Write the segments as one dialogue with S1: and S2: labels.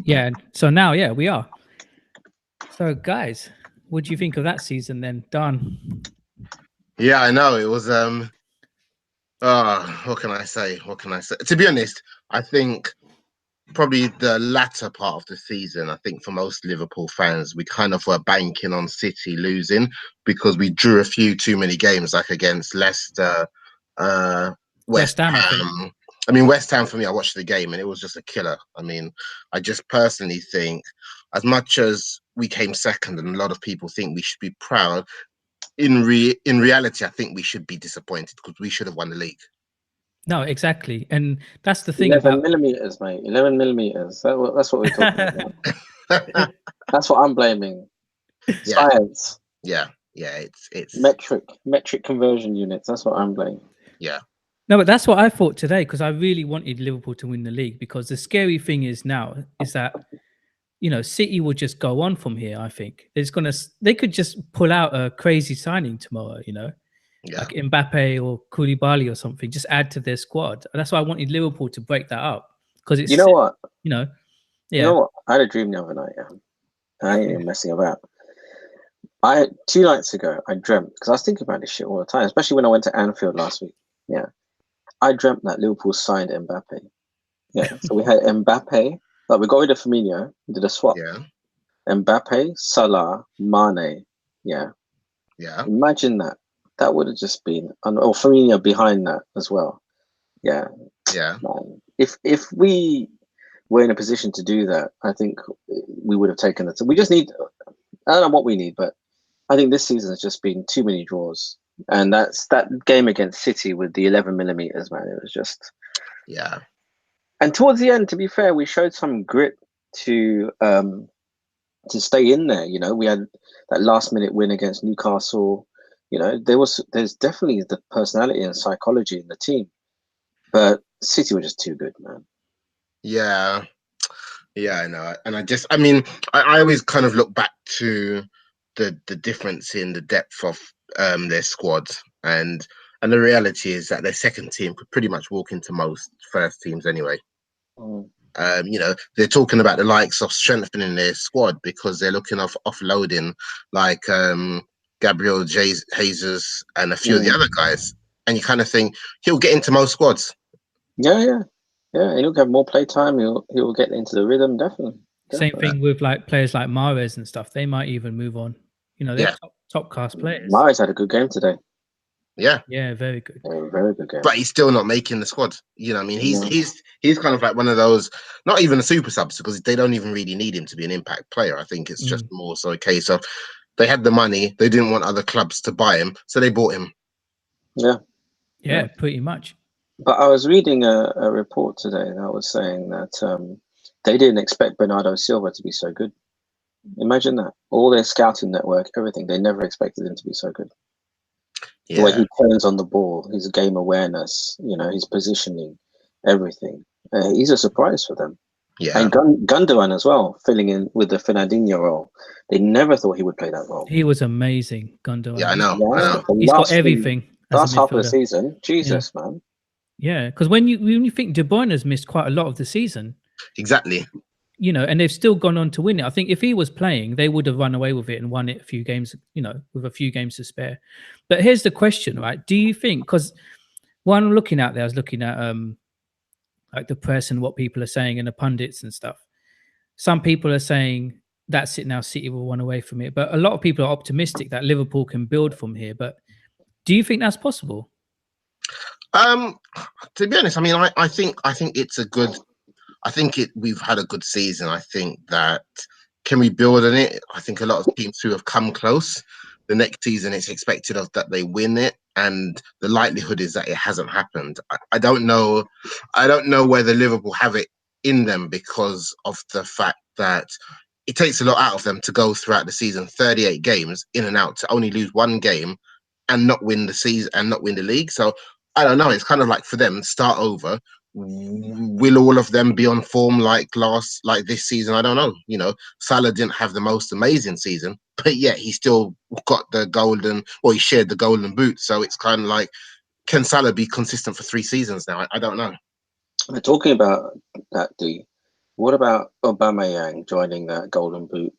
S1: Yeah. So now, yeah, we are. So, guys, what do you think of that season then? Done.
S2: Yeah, I know. It was what can I say? What can I say? To be honest, I think probably the latter part of the season, I think for most Liverpool fans, we kind of were banking on City losing because we drew a few too many games, like against Leicester,
S1: West
S2: West
S1: Ham, I think.
S2: Ham. I mean, West Ham for me, I watched the game and it was just a killer. I mean, I just personally think, as much as we came second and a lot of people think we should be proud, in reality, I think we should be disappointed because we should have won the league.
S1: No, exactly. And that's the thing
S3: 11
S1: about.
S3: millimeters, mate. 11 millimeters. That's what we're talking about. That's what I'm blaming.
S2: Yeah,
S3: Science,
S2: yeah, yeah. It's
S3: metric conversion units. That's what I'm blaming.
S2: yeah,
S1: No, but that's what I thought today because I really wanted Liverpool to win the league because the scary thing is now is that City will just go on from here. I think they could just pull out a crazy signing tomorrow,
S2: yeah.
S1: like Mbappe or Koulibaly or something, just add to their squad. And that's why I wanted Liverpool to break that up because it's,
S3: You know what?
S1: yeah.
S3: You know what? I had a dream the other night. Yeah, I ain't even messing about. 2 nights ago, I dreamt because I was thinking about this shit all the time, especially when I went to Anfield last week. Yeah, I dreamt that Liverpool signed Mbappe. Yeah, so we had Mbappe. Like we got rid of Firmino, did a swap.
S2: Yeah,
S3: Mbappe, Salah, Mane. Yeah,
S2: yeah,
S3: imagine that. That would have just been, or Firmino behind that as well. Yeah,
S2: yeah,
S3: man. If we were in a position to do that, I think we would have taken it. So we just need. I don't know what we need, but I think this season has just been too many draws, and that's that game against City with the 11 millimeters, man. It was just.
S2: yeah,
S3: And towards the end, to be fair, we showed some grit to stay in there. We had that last minute win against Newcastle. There's definitely the personality and psychology in the team, but City were just too good, man.
S2: yeah, yeah. I know, and I mean, I always kind of look back to the difference in the depth of their squad, and the reality is that their second team could pretty much walk into most first teams anyway.
S3: Mm.
S2: They're talking about the likes of strengthening their squad because they're looking offloading like Gabriel Jesus and a few of the other guys, and you kind of think he'll get into most squads.
S3: Yeah. He'll get more play time. He'll get into the rhythm, definitely.
S1: Same thing with like players like Mahrez and stuff. They might even move on. They're top class players.
S3: Mahrez had a good game today.
S2: Yeah,
S1: very good.
S3: Yeah, very good game.
S2: But he's still not making the squad. I mean, he's kind of like one of those, not even a super subs because they don't even really need him to be an impact player. I think it's just more so a case of they had the money, they didn't want other clubs to buy him, so they bought him.
S1: Yeah, pretty much.
S3: But I was reading a report today that was saying that they didn't expect Bernardo Silva to be so good. Imagine that. All their scouting network, everything, they never expected him to be so good.
S2: Yeah.
S3: The way he turns on the ball, his game awareness, his positioning, everything. He's a surprise for them.
S2: Yeah.
S3: And Gundogan as well, filling in with the Fernandinho role. They never thought he would play that role.
S1: He was amazing, Gundogan.
S2: Yeah, I know.
S1: He's got everything.
S3: Last half of the season, Jesus, man.
S1: Yeah, because when you think De Bruyne has missed quite a lot of the season.
S2: Exactly.
S1: And they've still gone on to win it. I think if he was playing, they would have run away with it and won it a few games, with a few games to spare. But here's the question, right? Do you think, because what I'm looking at there, I was looking at like the press and what people are saying and the pundits and stuff. Some people are saying that's it now, City will run away from it. But a lot of people are optimistic that Liverpool can build from here. But do you think that's possible?
S2: To be honest, I mean, I think it's a good. I think we've had a good season. I think that can we build on it? I think a lot of teams who have come close. The next season, it's expected of that they win it, and the likelihood is that it hasn't happened. I don't know. I don't know whether Liverpool have it in them because of the fact that it takes a lot out of them to go throughout the season, 38 games in and out, to only lose one game and not win the season and not win the league. So I don't know. It's kind of like for them, start over. Will all of them be on form like this season? I don't know. Salah didn't have the most amazing season, but yet he still got he shared the golden boot. So it's kind of like, can Salah be consistent for 3 seasons now? I don't know.
S3: We're talking about that, What about Aubameyang joining that Golden Boot?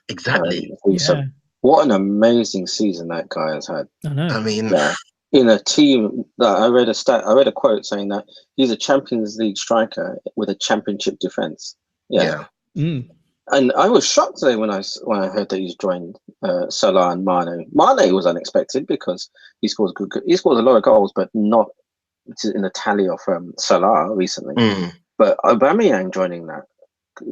S2: Exactly.
S1: Yeah,
S3: What an amazing season that guy has had.
S1: I know.
S2: I mean,
S3: Yeah. In a team that I read a quote saying that he's a Champions League striker with a championship defense. Yeah.
S1: Mm.
S3: And I was shocked today when I heard that he's joined Salah and Mane. Mane was unexpected because he scores a lot of goals, but not in the tally of Salah recently. But Aubameyang joining that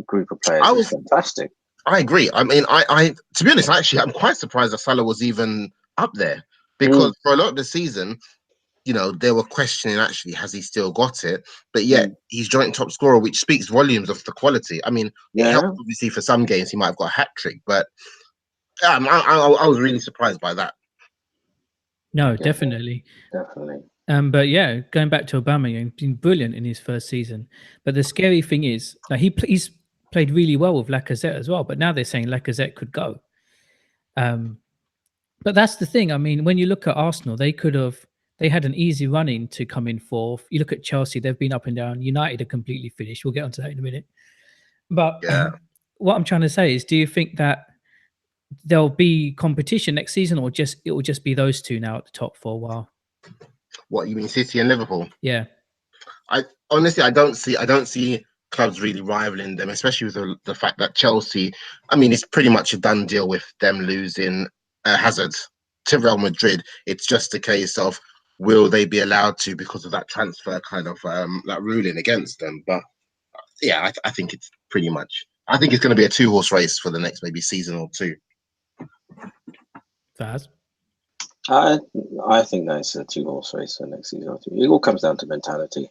S3: group of players is fantastic.
S2: I agree. I mean, I to be honest, actually, I'm quite surprised that Salah was even up there because for a lot of the season, you know, they were questioning actually, has he still got it? But yet he's joint top scorer, which speaks volumes of the quality. I mean, it helps obviously for some games he might have got a hat trick, but I was really surprised by that.
S1: No, definitely. But yeah, going back to Aubameyang, he's been brilliant in his first season. But the scary thing is, like he's played really well with Lacazette as well. But now they're saying Lacazette could go. But that's the thing. I mean, when you look at Arsenal, they had an easy running to come in fourth. You look at Chelsea, they've been up and down. United are completely finished. We'll get onto that in a minute. But what I'm trying to say is, do you think that there'll be competition next season, or it will just be those two now at the top for a while?
S2: What you mean, City and Liverpool?
S1: Yeah.
S2: I honestly, I don't see clubs really rivaling them, especially with the fact that Chelsea, I mean, it's pretty much a done deal with them losing Hazard to Real Madrid. It's just a case of will they be allowed to because of that transfer kind of that ruling against them. But yeah, I think it's pretty much. I think it's going to be a 2-horse race for the next maybe season or two.
S1: Faz?
S3: I think that's a 2-horse race for next season or two. It all comes down to mentality.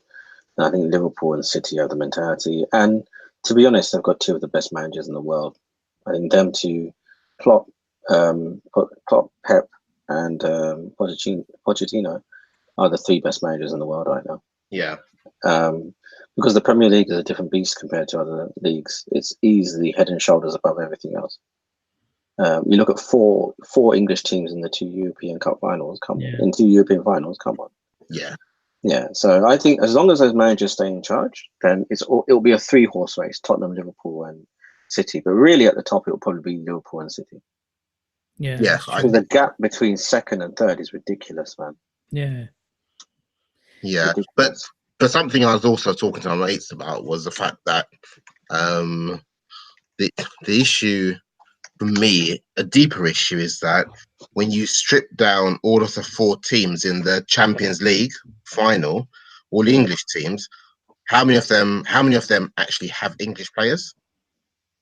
S3: And I think Liverpool and City have the mentality. And to be honest, they've got two of the best managers in the world. I think them two, Klopp, Pep, and Pochettino are the three best managers in the world right now.
S2: Yeah.
S3: Because the Premier League is a different beast compared to other leagues. It's easily head and shoulders above everything else. You look at four English teams in the 2 European Cup finals. In 2 European finals. Come on. Yeah. So I think as long as those managers stay in charge, then it'll be a 3-horse race: Tottenham, Liverpool, and City. But really, at the top, it'll probably be Liverpool and City.
S1: Yeah.
S3: Because the gap between second and third is ridiculous, man.
S1: Yeah.
S2: Yeah. Ridiculous. But something I was also talking to my mates about was the fact that the issue for me, a deeper issue, is that when you strip down all of the 4 teams in the Champions League final, all the English teams, how many of them actually have English players?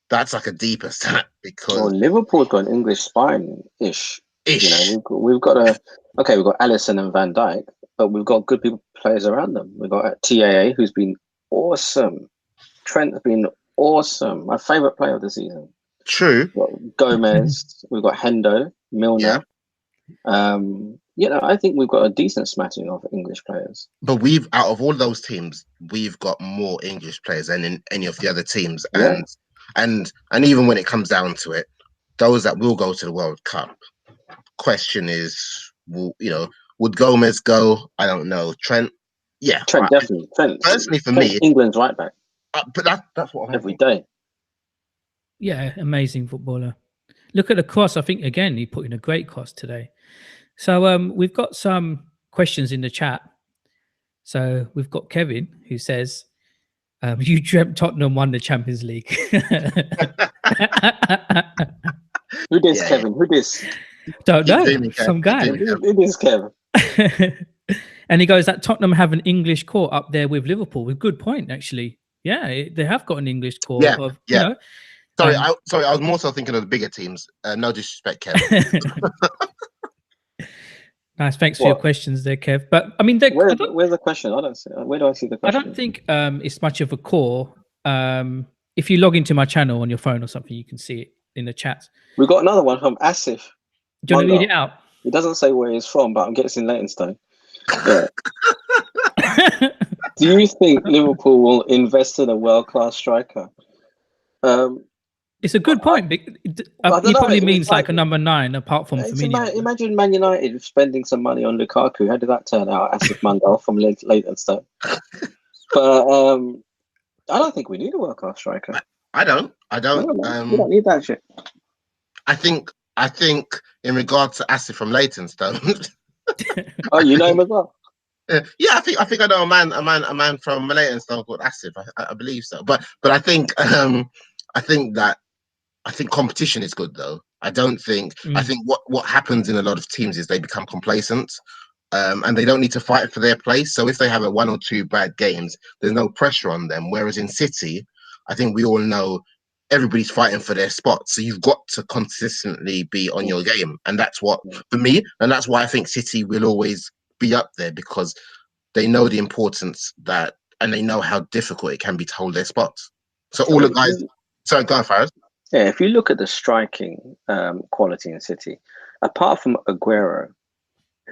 S2: That's like a deeper stat because
S3: Liverpool's got an English spine-ish. You know, we've got Alisson and Van Dijk, but we've got good players around them. We've got TAA, who's been awesome. Trent has been awesome. My favourite player of the season.
S2: True.
S3: We've got Gomez. We've got Hendo, Milner. I think we've got a decent smattering of English players.
S2: But out of all those teams, we've got more English players than in any of the other teams. And even when it comes down to it, those that will go to the World Cup, question is, would Gomez go? I don't know. Trent,
S3: definitely. Trent,
S2: personally, for me,
S3: England's right back.
S2: But that's what I
S3: every day.
S1: Yeah, amazing footballer. Look at the cross. I think again he put in a great cross today. So we've got some questions in the chat. So we've got Kevin who says, "You dreamt Tottenham won the Champions League."
S3: Who this, Kevin? Who this?
S1: Don't know. Some guy.
S3: Who this, Kevin?
S1: And he goes that Tottenham have an English core up there with Liverpool. With good point, actually. Yeah, they have got an English core. You know,
S2: Sorry, I was more so thinking of the bigger teams. No disrespect, Kevin.
S1: Nice, thanks for your questions there, Kev. But I mean,
S3: where's the question? I don't see. Where do I see the question?
S1: I don't think it's much of a core. If you log into my channel on your phone or something, you can see it in the chat.
S3: We've got another one from Asif.
S1: Do you want to read it out?
S3: It doesn't say where he's from, but I'm guessing Leytonstone. Yeah. Do you think Liverpool will invest in a world-class striker?
S1: It's a good point. He probably means like a number 9, apart from Firmino.
S3: Imagine Man United spending some money on Lukaku. How did that turn out? Asif Mandel from Leytonstone. But I don't think we need a world class striker.
S2: I don't.
S3: No, man, we don't need that shit.
S2: I think in regards to Asif from Leytonstone.
S3: Oh, you know him as well.
S2: Yeah, I think I know a man from Leytonstone called Asif. I believe so. But I think competition is good though. I think what happens in a lot of teams is they become complacent. And they don't need to fight for their place. So if they have 1 or 2 bad games, there's no pressure on them. Whereas in City, I think we all know everybody's fighting for their spot. So you've got to consistently be on your game. And that's what, for me, and that's why I think City will always be up there, because they know the importance and they know how difficult it can be to hold their spots. So all the guys, sorry, go on, Faraz.
S3: Yeah, if you look at the striking quality in City, apart from Aguero,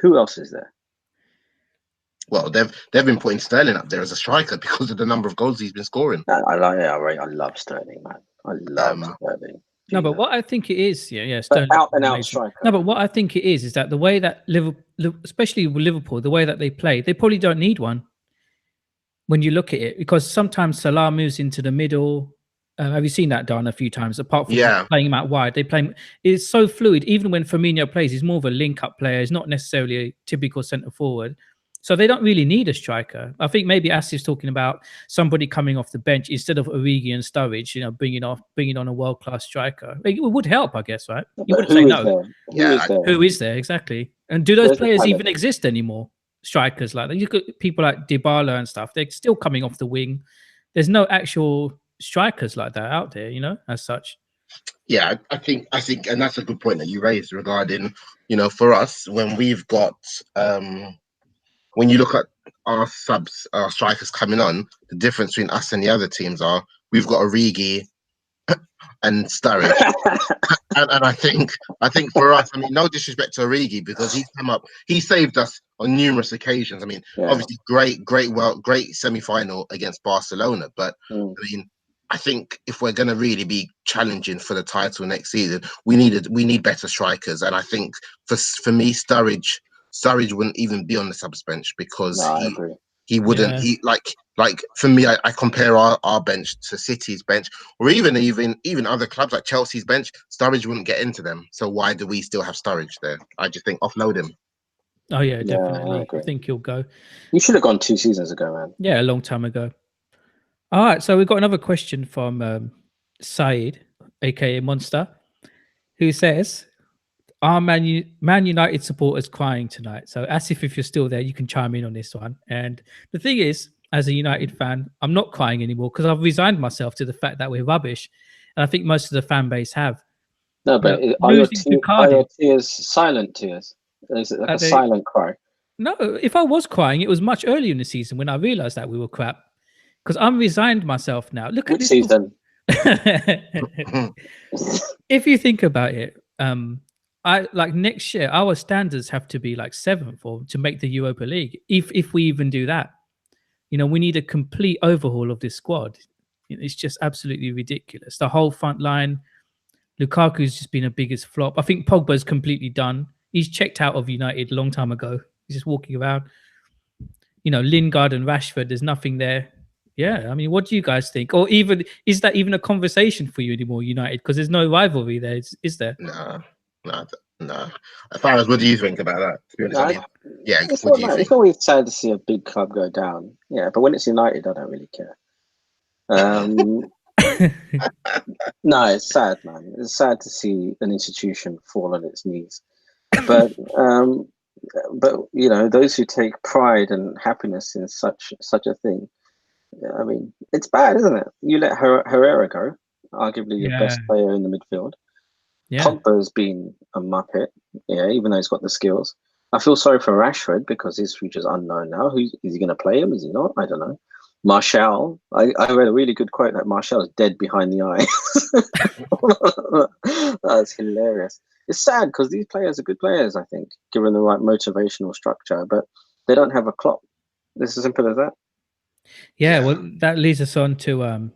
S3: who else is there?
S2: Well, they've been putting Sterling up there as a striker because of the number of goals he's been scoring.
S3: I love Sterling, man. I love Sterling.
S1: No, but what I think it is, Sterling,
S3: out and out striker.
S1: No, but what I think it is that the way that Liverpool, especially with Liverpool, the way that they play, they probably don't need one. When you look at it, because sometimes Salah moves into the middle. Have you seen that done a few times? Apart from playing him out wide, it's so fluid. Even when Firmino plays, he's more of a link-up player. He's not necessarily a typical centre forward. So they don't really need a striker. I think maybe Asif's talking about somebody coming off the bench instead of Origi and Sturridge, bringing on a world-class striker. It would help, I guess, right? You wouldn't say no. Who is there, exactly? And do those players even exist anymore? Strikers like that. You got people like Dybala and stuff. They're still coming off the wing. There's no actual strikers like that out there, as such.
S2: Yeah, I think, and that's a good point that you raised regarding, for us, when we've got, when you look at our strikers coming on, the difference between us and the other teams are we've got Origi and Sturridge. and I think for us, I mean, no disrespect to Origi, because he's come up, he saved us on numerous occasions. I mean, obviously great semi-final against Barcelona, but I mean, I think if we're going to really be challenging for the title next season, we need better strikers. And I think for me, Sturridge wouldn't even be on the subs bench, because he wouldn't. He like for me, I compare our bench to City's bench, or even other clubs like Chelsea's bench. Sturridge wouldn't get into them. So why do we still have Sturridge there? I just think offload him.
S1: Oh yeah, definitely. I think he'll go.
S3: You should have gone 2 seasons ago, man.
S1: Yeah, a long time ago. All right, so we've got another question from Saeed, aka Monster, who says, "Are Man United supporters crying tonight?" So, Asif, if you're still there, you can chime in on this one. And the thing is, as a United fan, I'm not crying anymore, because I've resigned myself to the fact that we're rubbish, and I think most of the fan base have.
S3: No, but are your tears silent tears? Is it like a silent cry?
S1: No, if I was crying, it was much earlier in the season when I realised that we were crap. Because I'm resigned myself now. Look at this
S3: season.
S1: If you think about it, I like next year our standards have to be like 7th or to make the Europa League. If we even do that, we need a complete overhaul of this squad. It's just absolutely ridiculous. The whole front line, Lukaku's just been a biggest flop. I think Pogba's completely done. He's checked out of United a long time ago. He's just walking around. Lingard and Rashford, there's nothing there. Yeah, I mean, what do you guys think? Or even, is that even a conversation for you anymore, United? Because there's no rivalry there, is there?
S2: No. Faraz, what do you think about that? To be honest,
S3: it's always sad to see a big club go down. Yeah, but when it's United, I don't really care. No, it's sad, man. It's sad to see an institution fall on its knees. But those who take pride and happiness in such a thing, I mean, it's bad, isn't it? You let Herrera go, arguably your best player in the midfield. Yeah. Pogba's been a muppet, even though he's got the skills. I feel sorry for Rashford because his future's unknown now. Is he going to play him? Is he not? I don't know. Martial, I read a really good quote that Martial is dead behind the eyes. That's hilarious. It's sad because these players are good players, I think, given the right motivational structure, but they don't have a Klopp. It's as simple as that.
S1: Yeah, well, that leads us on to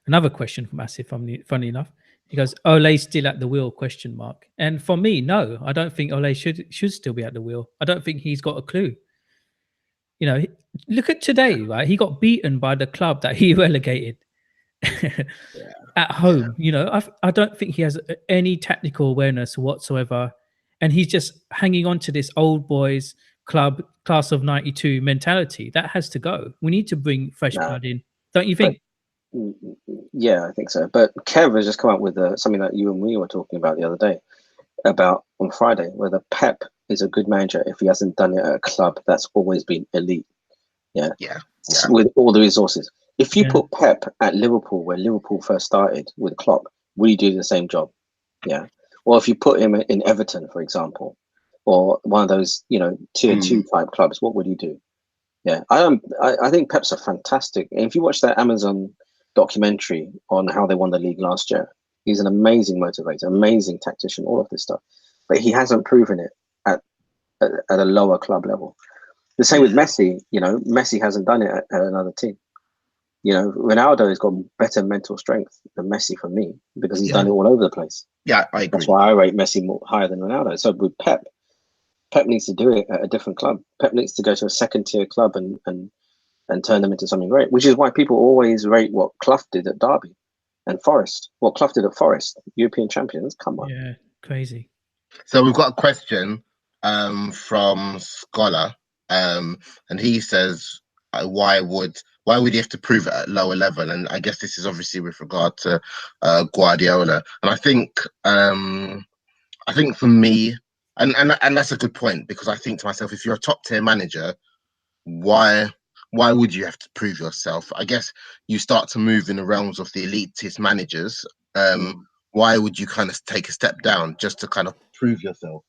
S1: another question from Asif, funny enough. He goes, Ole still at the wheel, ? And for me, no, I don't think Ole should still be at the wheel. I don't think he's got a clue. You know, look at today, right? He got beaten by the club that he relegated at home. You know, I don't think he has any tactical awareness whatsoever, and he's just hanging on to this old boys club class of '92 mentality. That has to go. We need to bring fresh
S3: No,
S1: blood in, don't you
S3: but
S1: think?
S3: yeah, I think so. But Kev has just come up with something that you and we were talking about the other day, about on Friday, whether Pep is a good manager if he hasn't done it at a club that's always been elite. Yeah.
S2: Yeah.
S3: With all the resources. If you
S1: Yeah.
S3: put Pep at Liverpool, where Liverpool first started with Klopp, will he do the same job? Yeah. Or if you put him in Everton, for example, or one of those, tier two type clubs, what would he do? Yeah. I think Pep's a fantastic. And if you watch that Amazon documentary on how they won the league last year, he's an amazing motivator, amazing tactician, all of this stuff. But he hasn't proven it at a lower club level. The same with Messi. Messi hasn't done it at another team. Ronaldo has got better mental strength than Messi for me, because he's done it all over the place.
S2: Yeah, I agree.
S3: That's why I rate Messi higher than Ronaldo. So with Pep needs to do it at a different club. Pep needs to go to a second tier club and turn them into something great, which is why people always rate what Clough did at Derby and Forest. What Clough did at Forest, European champions. Come on.
S1: Yeah, crazy.
S2: So we've got a question from Scholar, and he says, why would he have to prove it at lower level? And I guess this is obviously with regard to Guardiola. And I think for me, and that's a good point, because I think to myself, if you're a top tier manager, why would you have to prove yourself? I guess you start to move in the realms of the elitist managers. Why would you kind of take a step down just to kind of prove yourself?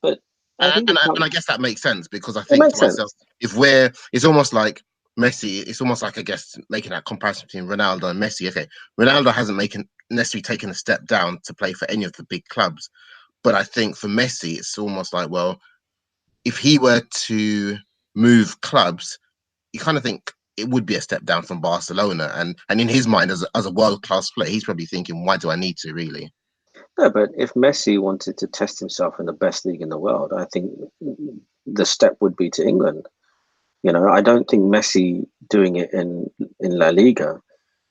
S3: But
S2: I guess that makes sense, because I
S3: it
S2: think
S3: makes
S2: to myself,
S3: sense.
S2: it's almost like Messi, it's almost like, I guess, making that comparison between Ronaldo and Messi. Okay, Ronaldo hasn't necessarily taken a step down to play for any of the big clubs. But I think for Messi, it's almost like, well, if he were to move clubs, you kind of think it would be a step down from Barcelona. And in his mind, as a world-class player, he's probably thinking, why do I need to, really?
S3: No, but if Messi wanted to test himself in the best league in the world, I think the step would be to England. I don't think Messi doing it in La Liga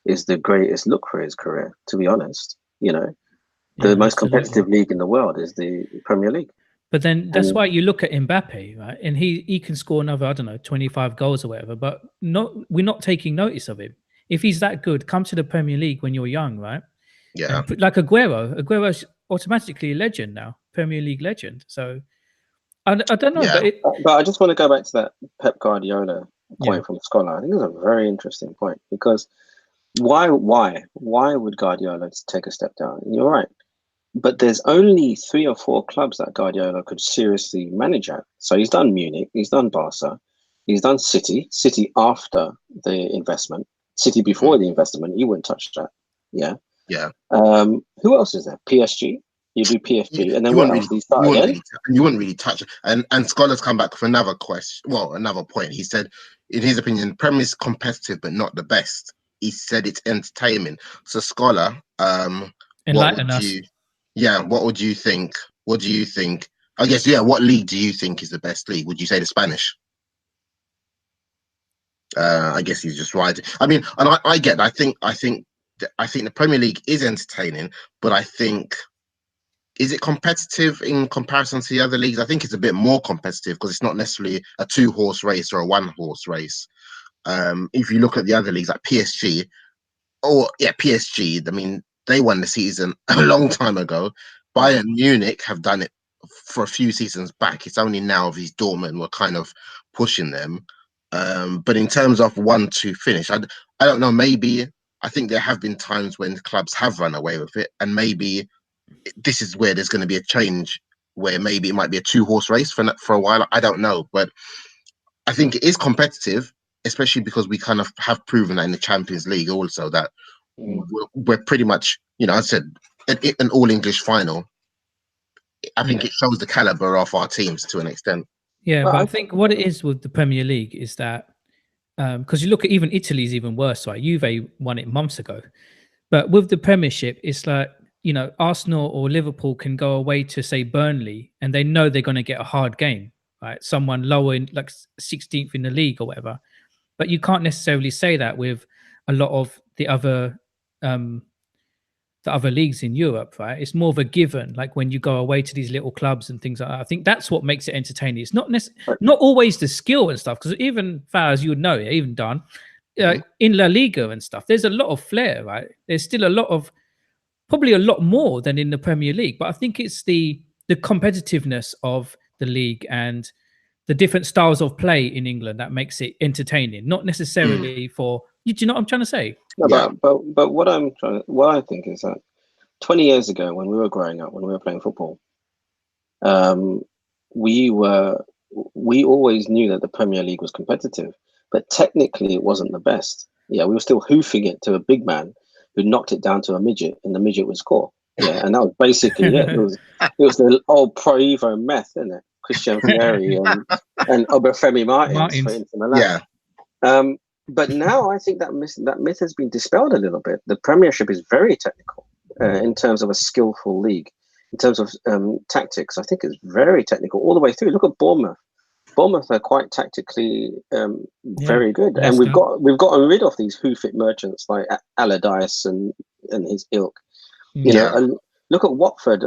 S3: is the greatest look for his career, to be honest. The most competitive league in the world is the Premier League.
S1: But then that's why you look at Mbappe, right? And he can score another, I don't know, 25 goals or whatever, but we're not taking notice of him. If he's that good, come to the Premier League when you're young, right?
S2: Yeah.
S1: And like Aguero's automatically a legend now, Premier League legend. So I don't know,
S3: but I just want to go back to that Pep Guardiola point from Scholar. I think it's a very interesting point, because why would Guardiola take a step down? And you're right, but there's only 3 or 4 clubs that Guardiola could seriously manage at. So he's done Munich, he's done Barca, he's done City after the investment, City before the investment. You wouldn't touch that. Yeah. Who else is there? PSG. You do PSG, and then what else?
S2: You wouldn't really touch it. And Scholar's come back with another question. Well, another point. He said, in his opinion, Premier is competitive but not the best. He said it's entertainment. So Scholar,
S1: enlighten us.
S2: What would you think? What do you think? I guess, what league do you think is the best league? Would you say the Spanish? I guess he's just right. I mean, and I get. I think the Premier League is entertaining, but I think, is it competitive in comparison to the other leagues? I think it's a bit more competitive, because it's not necessarily a 2-horse race or a 1-horse race. If you look at the other leagues like PSG, PSG, I mean, they won the season a long time ago. Bayern Munich have done it for a few seasons back. It's only now these Dortmund were kind of pushing them. But in terms of 1-2 finish, I don't know, maybe I think there have been times when clubs have run away with it, and maybe this is where there's going to be a change, where maybe it might be a 2-horse race for a while. I don't know, but I think it is competitive, especially because we kind of have proven that in the Champions League also, that we're pretty much, I said, an all-English final. I think it shows the caliber of our teams to an extent.
S1: Yeah, but I think what it is with the Premier League is that, because you look at even Italy's even worse, right? Juve won it months ago. But with the Premiership, it's like, Arsenal or Liverpool can go away to, say, Burnley, and they know they're going to get a hard game. right? Someone lower in like 16th in the league or whatever. But you can't necessarily say that with a lot of the other leagues in Europe, right? It's more of a given. Like when you go away to these little clubs and things like that. I think that's what makes it entertaining. It's not always the skill and stuff, because even Faz, you would know it, even Dan, in La Liga and stuff, there's a lot of flair, right? There's still probably a lot more than in the Premier League. But I think it's the competitiveness of the league and the different styles of play in England that makes it entertaining, not necessarily for you. Do you know what I'm trying to say?
S3: No,
S2: Yeah.
S3: but what I think is that 20 years ago, when we were growing up, when we were playing football, we always knew that the Premier League was competitive, but technically it wasn't the best. Yeah, we were still hoofing it to a big man who knocked it down to a midget, and the midget would score. Yeah, and that was basically it. It was the old Pro Evo meth, isn't it? Christian Vieri and Obafemi Martins for Inter Milan.
S2: Yeah.
S3: But now I think that myth has been dispelled a little bit. The Premiership is very technical in terms of a skillful league. In terms of tactics, I think it's very technical all the way through. Look at Bournemouth. Bournemouth are quite tactically very good, and we've gotten rid of these hoof-it merchants like Allardyce and his ilk. You know, and look at Watford.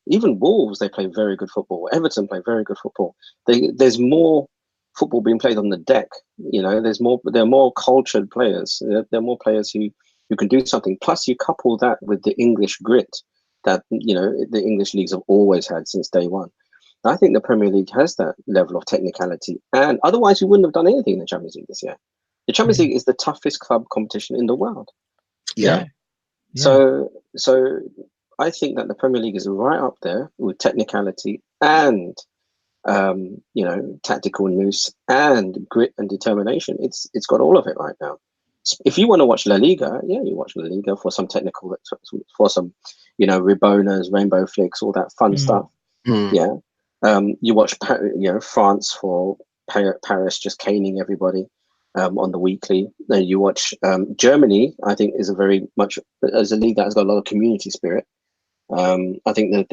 S3: Even Wolves, they play very good football. Everton play very good football. There's more football being played on the deck. You know, there are more cultured players. There are more players who can do something. Plus, you couple that with the English grit that, you know, the English leagues have always had since day one. I think the Premier League has that level of technicality, and otherwise we wouldn't have done anything in the Champions League this year. The Champions League is the toughest club competition in the world.
S2: Yeah.
S3: So I think that the Premier League is right up there with technicality and you know, tactical nous and grit and determination. It's got all of it right now. If you want to watch La Liga, you watch La Liga for some technical, for some, you know, Ribonas, rainbow flicks, all that fun stuff. Yeah. You watch, you know, France for Paris just caning everybody on the weekly. Then you watch Germany. I think is a league that has got a lot of community spirit. I think that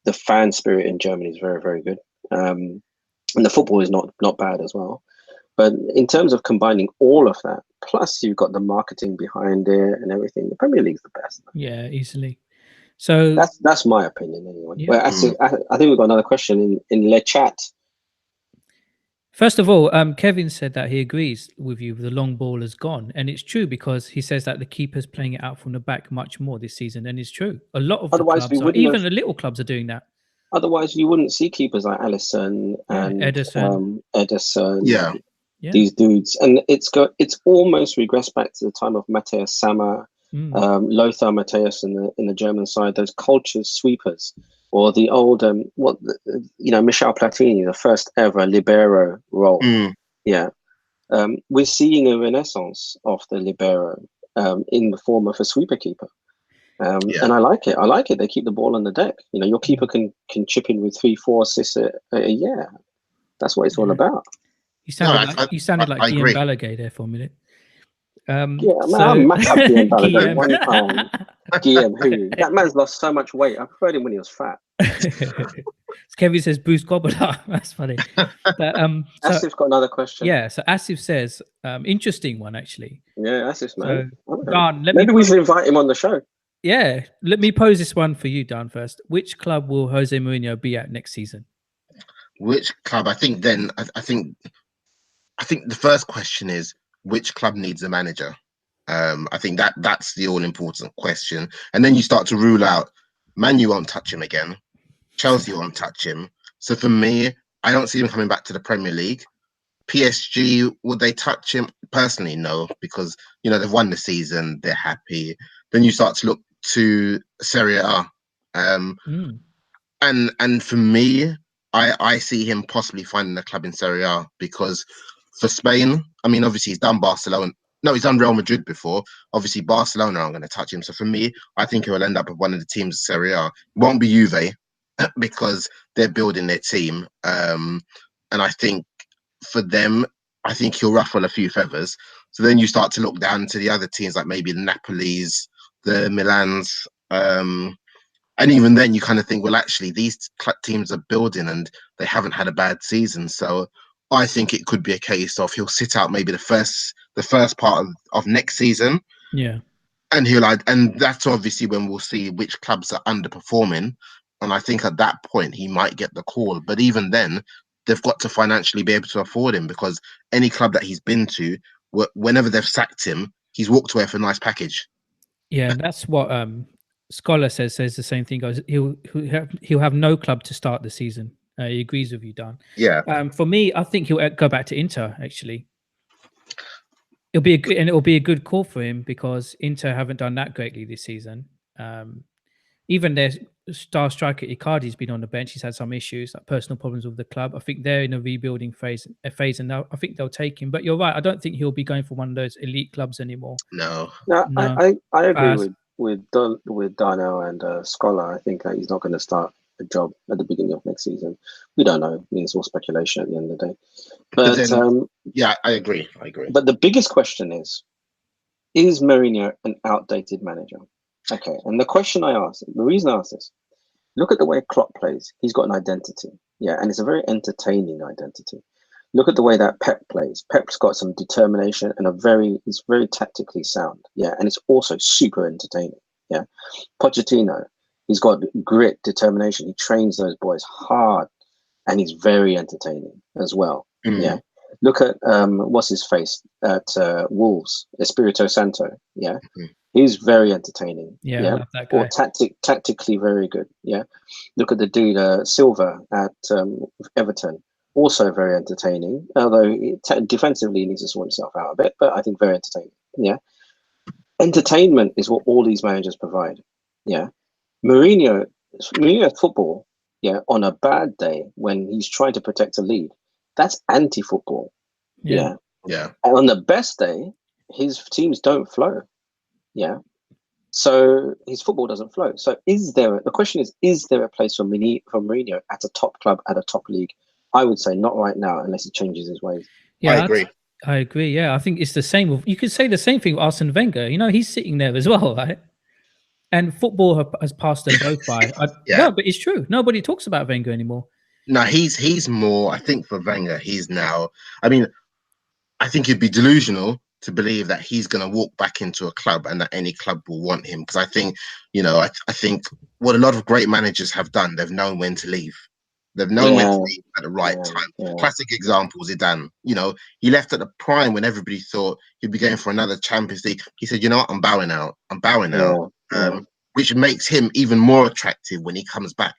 S3: the fan spirit in Germany is very, very good. And the football is not bad as well. But in terms of combining all of that, plus you've got the marketing behind it and everything, the Premier League's the best.
S1: Yeah, easily. So
S3: that's my opinion anyway.
S1: Yeah.
S3: Well, I think we've got another question in Le Chat.
S1: First of all, Kevin said that he agrees with you. The long ball has gone, and it's true because he says that the keeper's playing it out from the back much more this season, and it's true. A lot of the clubs, even the little clubs, are doing that.
S3: Otherwise, you wouldn't see keepers like Alisson and Ederson. These dudes, and it's almost regressed back to the time of Matthias Sammer, Lothar Matthäus in the German side. Those culture sweepers, or the old Michel Platini, the first ever libero role. We're seeing a renaissance of the libero in the form of a sweeper keeper. And I like it. They keep the ball on the deck. You know, your keeper can chip in with 3-4 assists a year. That's what it's all about.
S1: You sounded like Guillaume Balaguer there for a minute.
S3: I'm much up Guillaume Balaguer one time. Guillaume, who? That man's lost so much weight. I preferred him when he was fat.
S1: Kevin says Bruce Gobbler. That's funny. But
S3: Asif's got another question.
S1: Yeah, so Asif says, interesting one actually.
S3: Yeah, Asif's man.
S1: So, Dan,
S3: maybe we should invite him on the show.
S1: Yeah, let me pose this one for you, Dan, first. Which club will Jose Mourinho be at next season?
S2: Which club? I think the first question is, which club needs a manager? I think that's the all-important question. And then you start to rule out, Man U won't touch him again. Chelsea won't touch him. So for me, I don't see him coming back to the Premier League. PSG, would they touch him? Personally, no, because, you know, they've won the season. They're happy. Then you start to look to Serie A. And for me, I see him possibly finding a club in Serie A, because for Spain, I mean, obviously he's done Barcelona. No, he's done Real Madrid before. Obviously, Barcelona aren't going to touch him. So for me, I think he will end up with one of the teams of Serie A. It won't be Juve because they're building their team. And I think for them, I think he'll ruffle a few feathers. So then you start to look down to the other teams, like maybe the Napolis, the Milans, And even then, you kind of think, well, actually, these teams are building and they haven't had a bad season. So I think it could be a case of he'll sit out maybe the first part of next season.
S1: Yeah.
S2: And and that's obviously when we'll see which clubs are underperforming. And I think at that point, he might get the call. But even then, they've got to financially be able to afford him, because any club that he's been to, whenever they've sacked him, he's walked away for a nice package.
S1: Yeah, that's what Scholar says the same thing. Goes, he'll have no club to start the season. He agrees with you, Dan.
S2: Yeah.
S1: For me, I think he'll go back to Inter. Actually, it'll be a good call for him, because Inter haven't done that greatly this season. Even their star striker Icardi's been on the bench. He's had some issues, like personal problems with the club. I think they're in a rebuilding phase, and now I think they'll take him. But you're right. I don't think he'll be going for one of those elite clubs anymore.
S2: No.
S3: I agree with Darnell and Scholar. I think that he's not going to start a job at the beginning of next season. We don't know. I mean, it's all speculation at the end of the day. But
S2: then, yeah, I agree.
S3: But the biggest question is Mourinho an outdated manager? Okay, and the reason I ask this, look at the way Klopp plays. He's got an identity, yeah, and it's a very entertaining identity. Look at the way that Pep plays. Pep's got some determination and he's very tactically sound, yeah, and it's also super entertaining, yeah. Pochettino, he's got grit, determination. He trains those boys hard, and he's very entertaining as well, yeah. Look at what's his face at Wolves, Espirito Santo, yeah. He's very entertaining.
S1: Yeah,
S3: yeah?
S1: I love that guy.
S3: Or tactically very good. Yeah. Look at the dude Silva at Everton, also very entertaining. Although defensively he needs to sort himself out a bit, but I think very entertaining. Yeah. Entertainment is what all these managers provide. Yeah. Mourinho's football. Yeah. On a bad day when he's trying to protect a lead, that's anti-football. Yeah.
S2: Yeah.
S3: And on the best day, his teams don't flow. Yeah. So his football doesn't flow. So the question is there a place for Mourinho at a top club, at a top league? I would say not right now, unless he changes his ways.
S1: Yeah,
S2: I
S1: agree. Yeah, I think it's the same. You could say the same thing with Arsene Wenger. You know, he's sitting there as well, right? And football has passed them both by. No, but it's true. Nobody talks about Wenger anymore.
S2: No, he's more. I think for Wenger, he's now. I mean, I think he'd be delusional to believe that he's going to walk back into a club and that any club will want him. Because I think, I think what a lot of great managers have done, they've known when to leave. They've known when to leave at the right time. Yeah. Classic example, Zidane. He left at the prime when everybody thought he'd be going for another Champions League. He said, you know what, I'm bowing out. Which makes him even more attractive when he comes back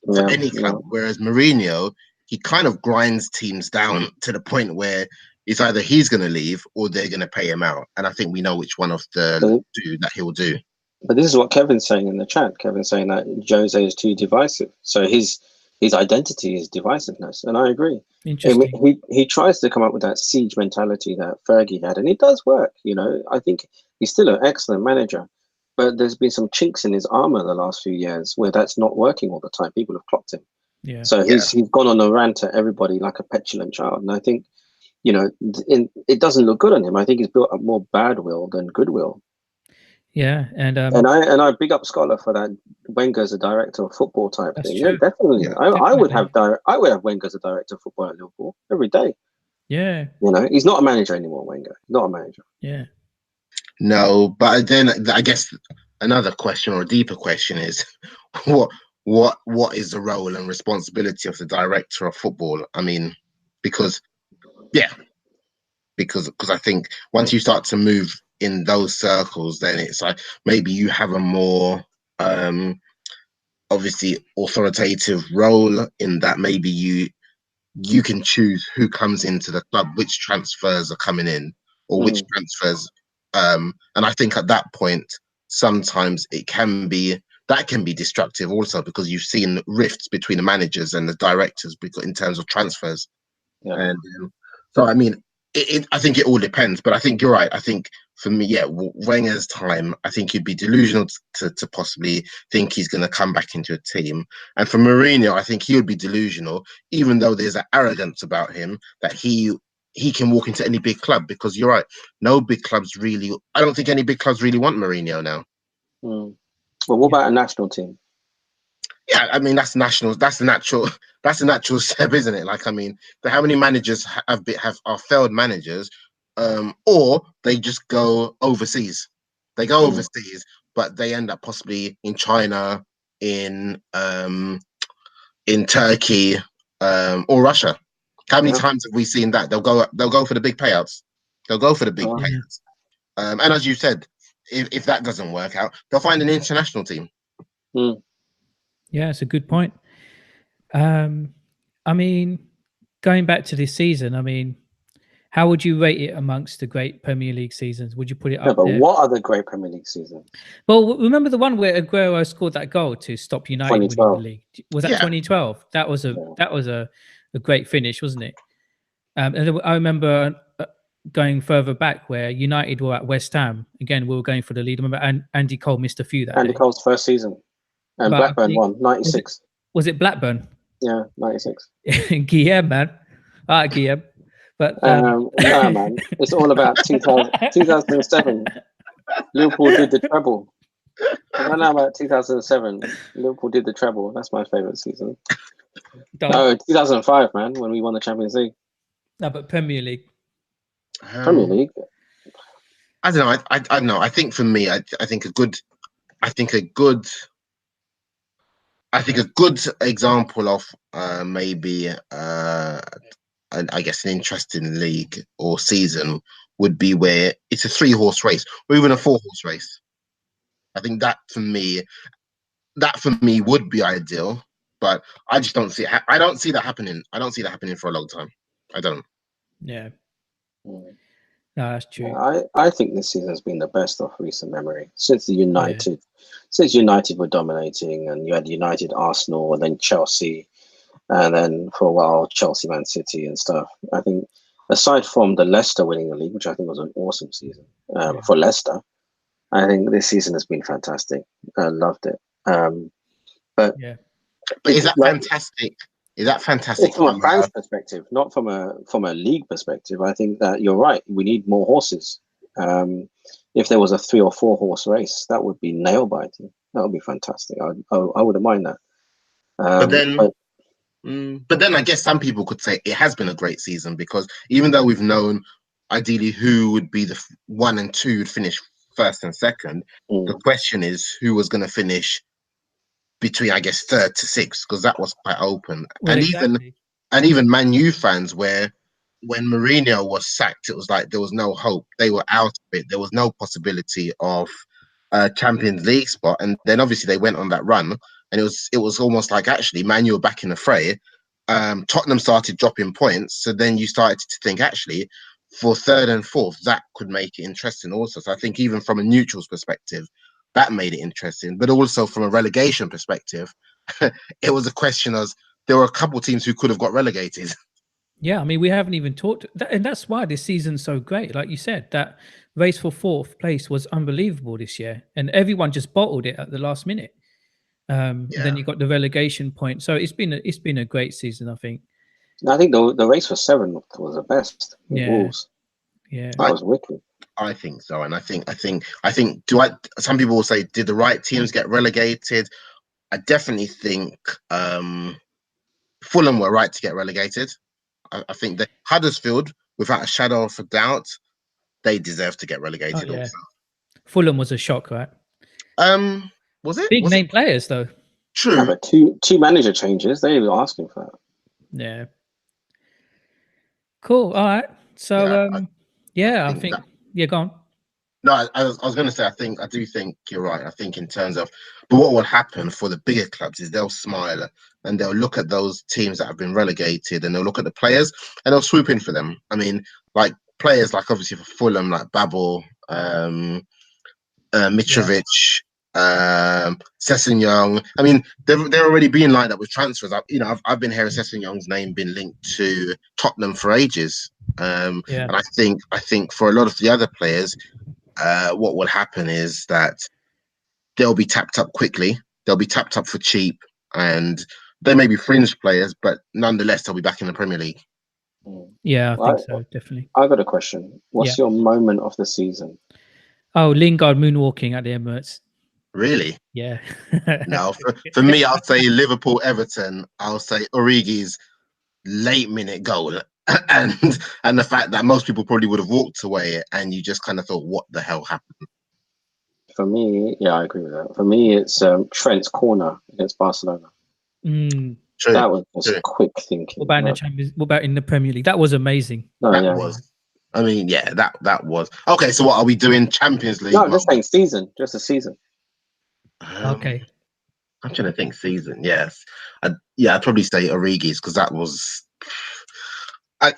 S2: for any club. Whereas Mourinho, he kind of grinds teams down to the point where it's either he's going to leave or they're going to pay him out. And I think we know which one of the two that he'll do.
S3: But this is what Kevin's saying in the chat. Kevin's saying that Jose is too divisive. So his identity is divisiveness. And I agree.
S1: Interesting.
S3: He tries to come up with that siege mentality that Fergie had. And it does work. I think he's still an excellent manager. But there's been some chinks in his armor the last few years where that's not working all the time. People have clocked him.
S1: Yeah.
S3: So he's gone on a rant at everybody like a petulant child. And I think, it doesn't look good on him. I think he's built up more bad will than goodwill.
S1: Yeah, and
S3: I big up Scholar for that. Wenger as a director of football type thing.
S1: True.
S3: Yeah, definitely.
S1: Yeah,
S3: I would have Wenger as a director of football at Liverpool every day.
S1: Yeah.
S3: He's not a manager anymore. Wenger, not a manager.
S1: Yeah.
S2: No, but then I guess another question or a deeper question is, what is the role and responsibility of the director of football? I mean, because I think once you start to move in those circles, then it's like maybe you have a more obviously authoritative role in that maybe you can choose who comes into the club, which transfers are coming in, or which transfers. And I think at that point, sometimes that can be destructive also, because you've seen rifts between the managers and the directors in terms of transfers.
S3: Yeah.
S2: And so, I mean, I think it all depends, but I think you're right. I think for me, Wenger's time, I think he'd be delusional to possibly think he's going to come back into a team. And for Mourinho, I think he would be delusional, even though there's an arrogance about him that he can walk into any big club, because you're right. No big clubs really. I don't think any big clubs really want Mourinho now.
S3: Well, what about a national team?
S2: Yeah, I mean that's national. That's the natural. That's the natural step, isn't it? Like, I mean, how many managers are failed managers, or they just go overseas. They go overseas, but they end up possibly in China, in Turkey, or Russia. How many times have we seen that? They'll go for the big payouts. They'll go for the big payouts. And as you said, if that doesn't work out, they'll find an international team.
S1: Yeah, it's a good point. I mean, going back to this season, I mean, how would you rate it amongst the great Premier League seasons? Would you put it up
S3: but
S1: there?
S3: what are the great Premier League seasons?
S1: Well, remember the one where Aguero scored that goal to stop United winning the
S3: 2012.
S1: league? Was that 2012? That was a great finish, wasn't it? And I remember going further back where United were at West Ham. Again, we were going for the lead. I remember Andy Cole missed a few that
S3: Andy
S1: day.
S3: Cole's first season. And
S1: But
S3: Blackburn won, 96.
S1: Was it Blackburn?
S3: Yeah, 96.
S1: Guillem, man. All right, Guillem. But
S3: No, man. It's all about 2007. Liverpool did the treble. I know about 2007. Liverpool did the treble. That's my favourite season. No, 2005, man, when we won the Champions League.
S1: No, but Premier League.
S3: Premier League.
S2: I don't know. I don't know. I think for me, I think a good example of maybe I guess an interesting league or season would be where it's a 3-horse race or even a 4-horse race. I think that for me would be ideal, but I just don't see it. I don't see that happening. I don't see that happening for a long time. I don't.
S1: Yeah. No, that's true.
S3: I think this season has been the best of recent memory since since United were dominating, and you had United, Arsenal, and then Chelsea, and then for a while Chelsea, Man City, and stuff. I think aside from the Leicester winning the league, which I think was an awesome season for Leicester, I think this season has been fantastic. I loved it. But
S2: is that fantastic? Is that fantastic
S3: from a fan's perspective, not from a league perspective? I think that you're right. We need more horses. If there was a 3 or 4 horse race, that would be nail biting. That would be fantastic. I wouldn't mind that.
S2: But then I guess some people could say it has been a great season because even though we've known ideally who would be the 1 and 2 would finish first and second, the question is who was going to finish between, I guess, 3rd to 6th, because that was quite open.
S1: Well,
S2: and even Man U fans, where when Mourinho was sacked, it was like there was no hope. They were out of it. There was no possibility of a Champions League spot. And then obviously they went on that run, and it was almost like actually Man U were back in the fray. Tottenham started dropping points, so then you started to think actually for 3rd and 4th that could make it interesting also. So I think even from a neutral's perspective, that made it interesting, but also from a relegation perspective, it was a question of there were a couple of teams who could have got relegated.
S1: Yeah, I mean, we haven't even talked, and that's why this season's so great. Like you said, that race for 4th place was unbelievable this year, and everyone just bottled it at the last minute. Then you got the relegation point, so it's been a great season, I think.
S3: I think the race for 7th was the best. Wolves.
S1: Yeah,
S3: that was wicked.
S2: I think so, and I think. Some people will say, did the right teams get relegated? I definitely think Fulham were right to get relegated. I think that Huddersfield, without a shadow of a doubt, they deserve to get relegated. Also,
S1: Fulham was a shock, right?
S2: Was it
S1: big name players though?
S2: True,
S3: yeah, but two manager changes. They were asking for that.
S1: Yeah. Cool. All right. So I think go on.
S2: No, I was going to say, I do think you're right. I think in terms of, but what will happen for the bigger clubs is they'll smile and they'll look at those teams that have been relegated and they'll look at the players and they'll swoop in for them. I mean, like players like obviously for Fulham, like Babel, Mitrovic, Sessegnon. I mean, they're already being lined up with transfers. I've been hearing Sessegnon name been linked to Tottenham for ages. And I think for a lot of the other players, what will happen is that they'll be tapped up quickly. They'll be tapped up for cheap, and they may be fringe players, but nonetheless, they'll be back in the Premier League.
S1: Yeah, I think so, definitely.
S3: I got a question. What's your moment of the season?
S1: Oh, Lingard moonwalking at the Emirates.
S2: Really?
S1: Yeah.
S2: No, for me, I'll say Liverpool, Everton. I'll say Origi's late minute goal, and the fact that most people probably would have walked away, and you just kind of thought, "What the hell happened?"
S3: For me, yeah, I agree with that. For me, it's Trent's corner against Barcelona.
S1: Mm.
S2: True,
S3: That was just
S2: true.
S3: quick thinking.
S1: What about in the Champions? What about in the Premier League? That was amazing.
S3: No,
S2: That
S3: yeah.
S2: was. I mean, yeah, that was okay. So, what are we doing? Champions League?
S3: No, I'm just saying season, just a season.
S1: Okay.
S2: I'm trying to think season. Yes, I'd probably say Origi's because that was. I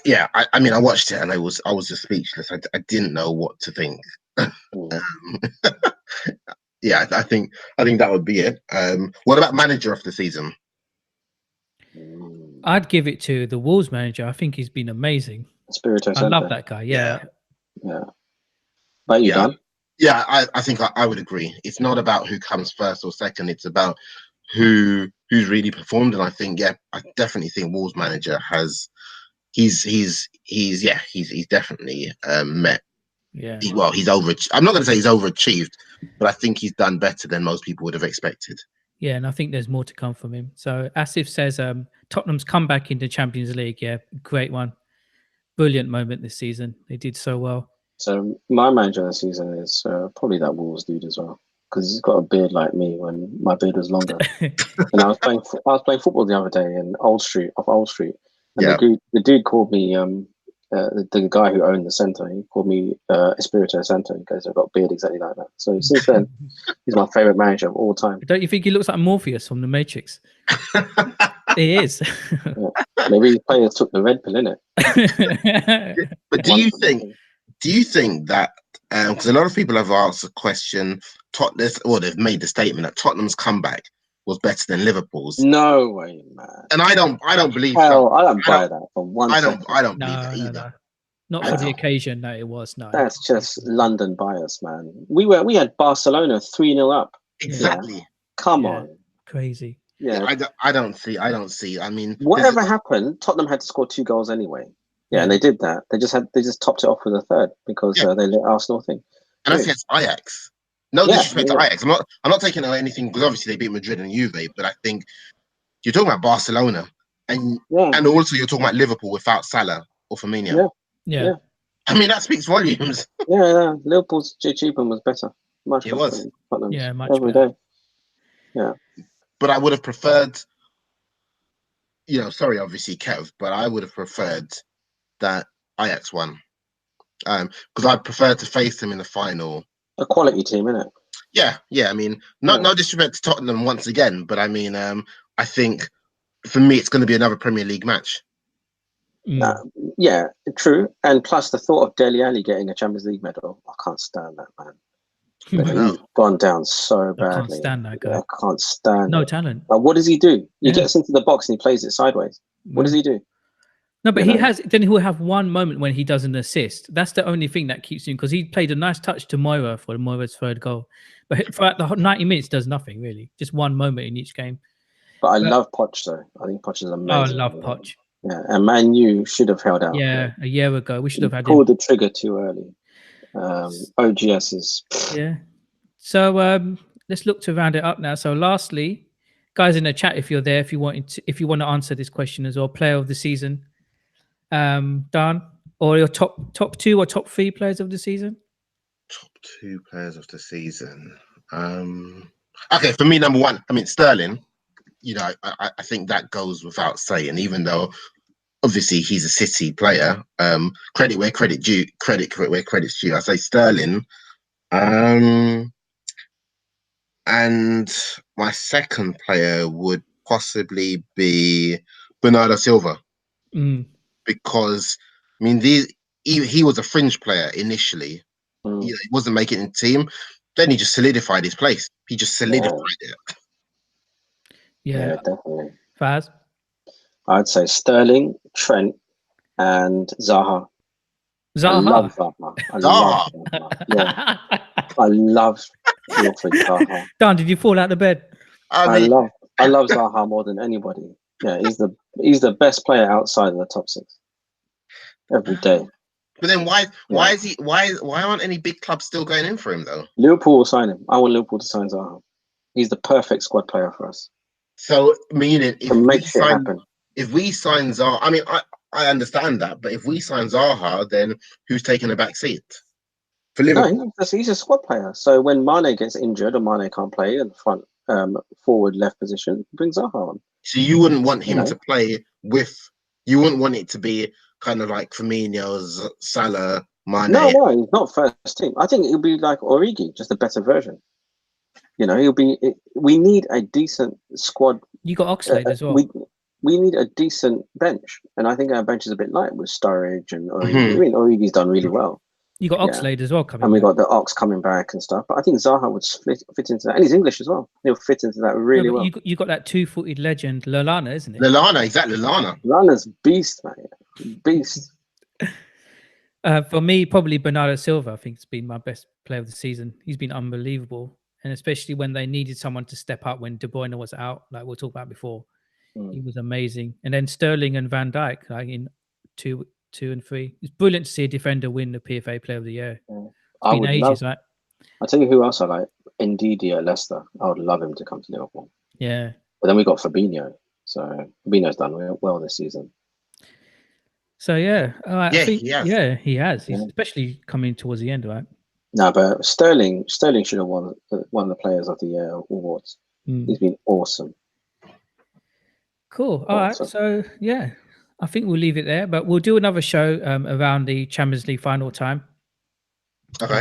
S2: mean, I watched it and I was just speechless. I didn't know what to think. Yeah, I think that would be it. What about manager of the season?
S1: I'd give it to the Wolves manager. I think he's been amazing.
S3: Espirito
S1: I
S3: Santo.
S1: love that guy. Yeah.
S3: But you done?
S2: Yeah, I think I would agree. It's not about who comes first or second. It's about who's really performed. And I think, I definitely think Wolves manager has. He's definitely met.
S1: Yeah.
S2: He's over. I'm not going to say he's overachieved, but I think he's done better than most people would have expected.
S1: Yeah, and I think there's more to come from him. So Asif says Tottenham's comeback into Champions League. Yeah, great one. Brilliant moment this season. They did so well.
S3: So my manager of the season is probably that Wolves dude as well, because he's got a beard like me when my beard was longer. And I was playing football the other day in Old Street, and the dude called me the guy who owned the centre. He called me Espirito Santo because I've got a beard exactly like that. So since then, he's my favourite manager of all time.
S1: Don't you think he looks like Morpheus from The Matrix? He is.
S3: Maybe his players took the red pill, innit?
S2: But do you think that because a lot of people have asked the question, they've made the statement that Tottenham's comeback was better than Liverpool's?
S3: No way, man.
S2: And I don't believe
S3: so. I don't buy that for one second.
S2: I don't believe that either.
S1: No. Not for the occasion that it was. No,
S3: that's just London bias, man. We had Barcelona 3-0 up.
S2: Exactly.
S3: Yeah. Come on.
S1: Crazy.
S3: Yeah.
S2: I don't see. I mean,
S3: whatever happened, Tottenham had to score 2 goals anyway. Yeah, and they did that. They just topped it off with a third because they let Arsenal think.
S2: And that's against Ajax. No disrespect to Ajax. I'm not taking away anything because obviously they beat Madrid and Juve, but I think you're talking about Barcelona and also you're talking about Liverpool without Salah or Firmino.
S1: Yeah.
S2: I mean, that speaks volumes.
S3: Yeah. Liverpool's cheaper was better. Much better.
S2: Was.
S1: Yeah, much
S3: every
S1: better.
S3: Day. Yeah.
S2: But I would have preferred, sorry, obviously, Kev, but I would have preferred that Ajax won. Because I'd prefer to face them in the final.
S3: A quality team, isn't it?
S2: Yeah. I mean, no disrespect to Tottenham once again, but I mean, I think for me, it's going to be another Premier League match.
S3: Yeah, true. And plus the thought of Dele Alli getting a Champions League medal, I can't stand that, man. He's gone down so badly.
S1: I can't stand that guy.
S3: I can't stand
S1: No
S3: it.
S1: talent.
S3: Like, what does he do? He gets into the box and he plays it sideways. What does he do?
S1: No, but then he'll have one moment when he does an assist. That's the only thing that keeps him, because he played a nice touch to Moira for Moira's third goal. But throughout the 90 minutes, does nothing really. Just one moment in each game.
S3: But I love Poch though. I think Poch is amazing.
S1: Oh, I love Poch.
S3: Yeah, and Man U should have held out.
S1: Yeah, a year ago we should have had
S3: pulled the trigger too early. OGS is.
S1: Yeah. So let's look to round it up now. So lastly, guys in the chat, if you're there, if you want to answer this question as well, player of the season, Dan, or your top 2 or top 3 players of the season.
S2: Top 2 players of the season. Okay, for me, number 1, I mean Sterling. I think that goes without saying, even though obviously he's a City player. Credit where credit due. Credit where credit's due. I say Sterling. And my second player would possibly be Bernardo Silva, because I mean he was a fringe player initially. He wasn't making the team. Then he just solidified his place. He just solidified it.
S3: Yeah, definitely.
S1: Faz?
S3: I'd say Sterling, Trent, and Zaha. I love Zaha. Love Zaha. Yeah. I love Wilfried Zaha.
S1: Dan, did you fall out of bed?
S3: I love Zaha more than anybody. Yeah, he's the best player outside of the top 6 every day.
S2: But then why aren't any big clubs still going in for him though?
S3: Liverpool will sign him. I want Liverpool to sign Zaha. He's the perfect squad player for us.
S2: So meaning
S3: To make shit happen.
S2: if we sign Zaha, I mean, I understand that, but if we sign Zaha, then who's taking the back seat for Liverpool?
S3: No, he's a squad player. So when Mane gets injured or Mane can't play in the front forward left position, bring Zaha on.
S2: So you wouldn't want him to play with. You wouldn't want it to be kind of like Firmino's, Salah, Mane.
S3: No, he's not first team. I think it'll be like Origi, just a better version. You know, he'll be. We need a decent squad.
S1: You got Oxlade as well.
S3: We need a decent bench, and I think our bench is a bit light with Sturridge and Origi. I mean, Origi's done really well.
S1: You got Oxlade as well coming.
S3: And we got the Ox coming back and stuff. But I think Zaha would fit into that, and he's English as well. He'll fit into that really well.
S1: You got that 2-footed legend, Lallana, isn't it?
S2: Lallana, exactly, Lallana.
S3: Lallana's beast, man, beast.
S1: For me, probably Bernardo Silva. I think it's been my best player of the season. He's been unbelievable, and especially when they needed someone to step up when De Bruyne was out, like we'll talk about before. He was amazing. And then Sterling and Van Dijk, like in 2 and 3. It's brilliant to see a defender win the PFA Player of the Year. It's been ages, right?
S3: I'll tell you who else I like. Ndidi at Leicester. I would love him to come to Liverpool.
S1: Yeah.
S3: But then we got Fabinho. So Fabinho's done well this season.
S1: So yeah, I think,
S2: he has.
S1: Yeah, he has. He's especially coming towards the end, right?
S3: No, but Sterling should have won the Players of the Year awards. He's been awesome.
S1: Cool. All right. So yeah, I think we'll leave it there, but we'll do another show around the Champions League final time.
S2: Okay.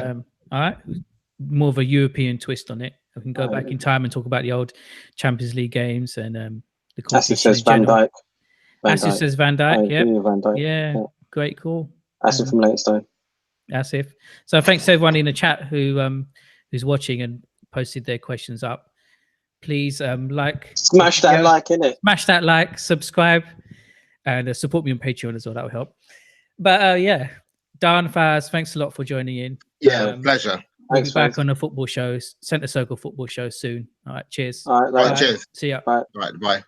S1: All right. More of a European twist on it. I can go back in time and talk about the old Champions League games and the competition.
S3: Asif says Van Dijk.
S1: Asif says Van Dijk.
S3: Van Dijk.
S1: Yeah. Great call.
S3: Asif from Leinster.
S1: Asif. So thanks to everyone in the chat who's watching and posted their questions up. Please
S3: smash that like, innit?
S1: Smash that like, subscribe, and support me on Patreon as well. That will help. But yeah, Dan, Faz, thanks a lot for joining in.
S2: Yeah, pleasure.
S1: We'll be back on the football shows, Centre Circle football show soon. All right, cheers.
S3: All right,
S2: cheers.
S1: See ya.
S3: Bye.
S2: All right, bye.